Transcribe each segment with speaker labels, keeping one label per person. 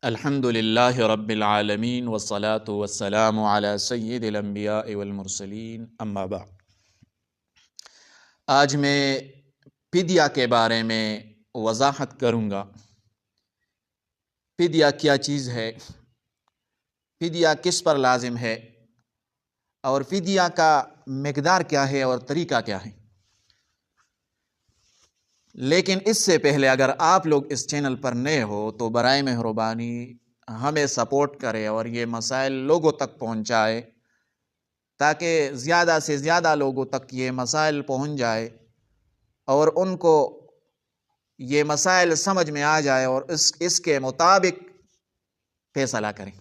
Speaker 1: الحمدللہ رب العالمین والصلاة والسلام علی سید الانبیاء والمرسلین اما بعد۔ آج میں فدیہ کے بارے میں وضاحت کروں گا۔ فدیہ کیا چیز ہے، فدیہ کس پر لازم ہے، اور فدیہ کا مقدار کیا ہے اور طریقہ کیا ہے۔ لیکن اس سے پہلے اگر آپ لوگ اس چینل پر نئے ہو تو برائے مہربانی ہمیں سپورٹ کرے اور یہ مسائل لوگوں تک پہنچائے تاکہ زیادہ سے زیادہ لوگوں تک یہ مسائل پہنچ جائے اور ان کو یہ مسائل سمجھ میں آ جائے اور اس کے مطابق فیصلہ کریں،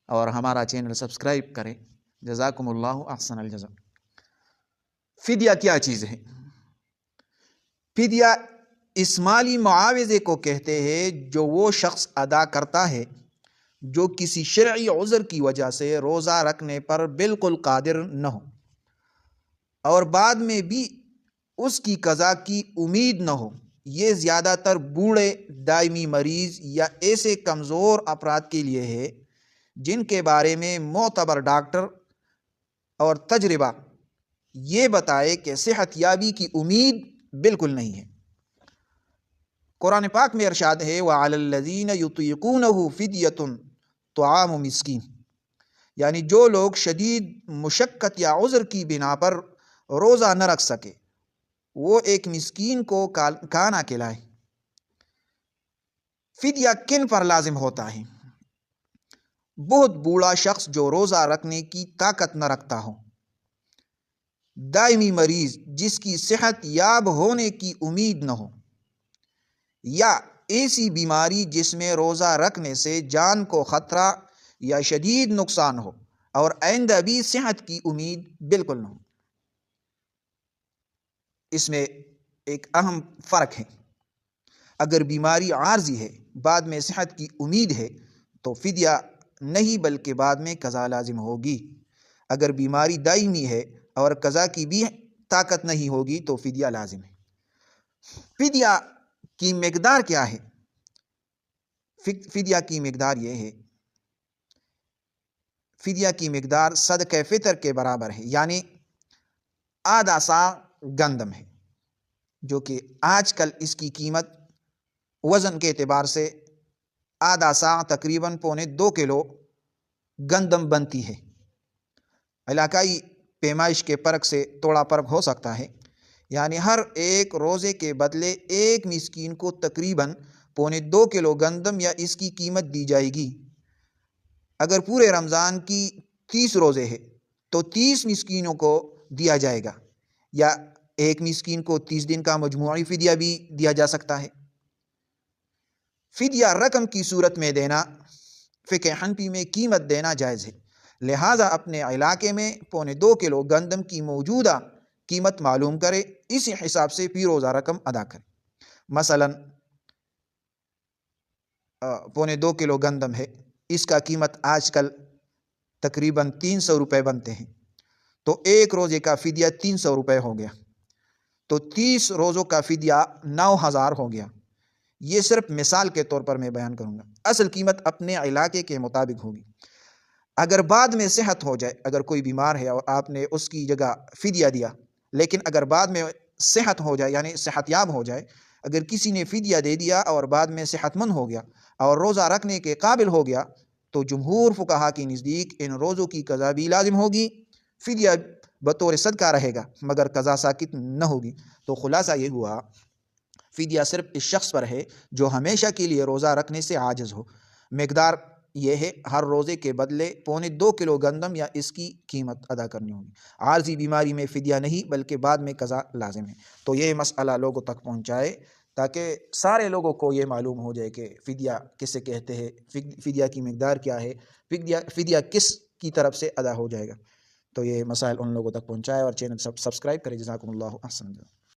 Speaker 1: اور ہمارا چینل سبسکرائب کریں۔ جزاکم اللہ احسن الجزاء۔ فدیہ کیا چیز ہے؟ فدیہ اس مالی معاوضے کو کہتے ہیں جو وہ شخص ادا کرتا ہے جو کسی شرعی عذر کی وجہ سے روزہ رکھنے پر بالکل قادر نہ ہو اور بعد میں بھی اس کی قضا کی امید نہ ہو۔ یہ زیادہ تر بوڑھے، دائمی مریض یا ایسے کمزور افراد کے لیے ہے جن کے بارے میں معتبر ڈاکٹر اور تجربہ یہ بتائے کہ صحت یابی کی امید بالکل نہیں ہے۔ قرآن پاک میں ارشاد ہے وَعَلَى الَّذِينَ يُطِيقُونَهُ فِدْيَةٌ طَعَامُ مِسْكِين، یعنی جو لوگ شدید مشقت یا عذر کی بنا پر روزہ نہ رکھ سکے وہ ایک مسکین کو کھانا کھلائے۔ فدیہ کن پر لازم ہوتا ہے؟ بہت بوڑھا شخص جو روزہ رکھنے کی طاقت نہ رکھتا ہو، دائمی مریض جس کی صحت یاب ہونے کی امید نہ ہو، یا ایسی بیماری جس میں روزہ رکھنے سے جان کو خطرہ یا شدید نقصان ہو اور آئندہ بھی صحت کی امید بالکل نہ ہو۔ اس میں ایک اہم فرق ہے۔ اگر بیماری عارضی ہے، بعد میں صحت کی امید ہے تو فدیہ نہیں بلکہ بعد میں قضا لازم ہوگی۔ اگر بیماری دائمی ہے اور قضا کی بھی طاقت نہیں ہوگی تو فدیہ لازم ہے۔ فدیہ کی مقدار کیا ہے؟ فدیہ کی مقدار یہ ہے، فدیہ کی مقدار صدقہ فطر کے برابر ہے، یعنی آدھا سا گندم ہے، جو کہ آج کل اس کی قیمت وزن کے اعتبار سے آدھا سا تقریباً 1.25 کلو گندم بنتی ہے۔ علاقائی پیمائش کے فرق سے تھوڑا فرق ہو سکتا ہے، یعنی ہر ایک روزے کے بدلے ایک مسکین کو تقریباً 2.25 کلو گندم یا اس کی قیمت دی جائے گی۔ اگر پورے رمضان کی 30 روزے ہیں تو 30 مسکینوں کو دیا جائے گا، یا ایک مسکین کو 30 دن کا مجموعی فدیہ بھی دیا جا سکتا ہے۔ فدیہ رقم کی صورت میں دینا فقہ حنفی میں قیمت دینا جائز ہے، لہٰذا اپنے علاقے میں 2.25 کلو گندم کی موجودہ قیمت معلوم کرے، اسی حساب سے فی روزہ رقم ادا کرے۔ مثلاً 2.25 کلو گندم ہے، اس کا قیمت آج کل تقریباً 300 روپے بنتے ہیں، تو ایک روزے کا فدیہ 300 روپے ہو گیا، تو 30 روزوں کا فدیہ 9000 ہو گیا۔ یہ صرف مثال کے طور پر میں بیان کروں گا، اصل قیمت اپنے علاقے کے مطابق ہوگی۔ اگر بعد میں صحت ہو جائے، اگر کوئی بیمار ہے اور آپ نے اس کی جگہ فدیہ دیا، لیکن اگر بعد میں صحت ہو جائے، یعنی صحت یاب ہو جائے، اگر کسی نے فدیہ دے دیا اور بعد میں صحت مند ہو گیا اور روزہ رکھنے کے قابل ہو گیا تو جمہور فقہا کے نزدیک ان روزوں کی قضا بھی لازم ہوگی، فدیہ بطور صدقہ رہے گا مگر قضا ساقط نہ ہوگی۔ تو خلاصہ یہ ہوا، فدیہ صرف اس شخص پر ہے جو ہمیشہ کے لیے روزہ رکھنے سے عاجز ہو۔ مقدار یہ ہے، ہر روزے کے بدلے 2.25 کلو گندم یا اس کی قیمت ادا کرنی ہوگی۔ عارضی بیماری میں فدیہ نہیں بلکہ بعد میں قضا لازم ہے۔ تو یہ مسئلہ لوگوں تک پہنچائے تاکہ سارے لوگوں کو یہ معلوم ہو جائے کہ فدیہ کسے کہتے ہیں، فدیہ کی مقدار کیا ہے، فدیہ کس کی طرف سے ادا ہو جائے گا۔ تو یہ مسائل ان لوگوں تک پہنچائے اور چینل سبسکرائب کریں۔ جزاکم اللہ احسن۔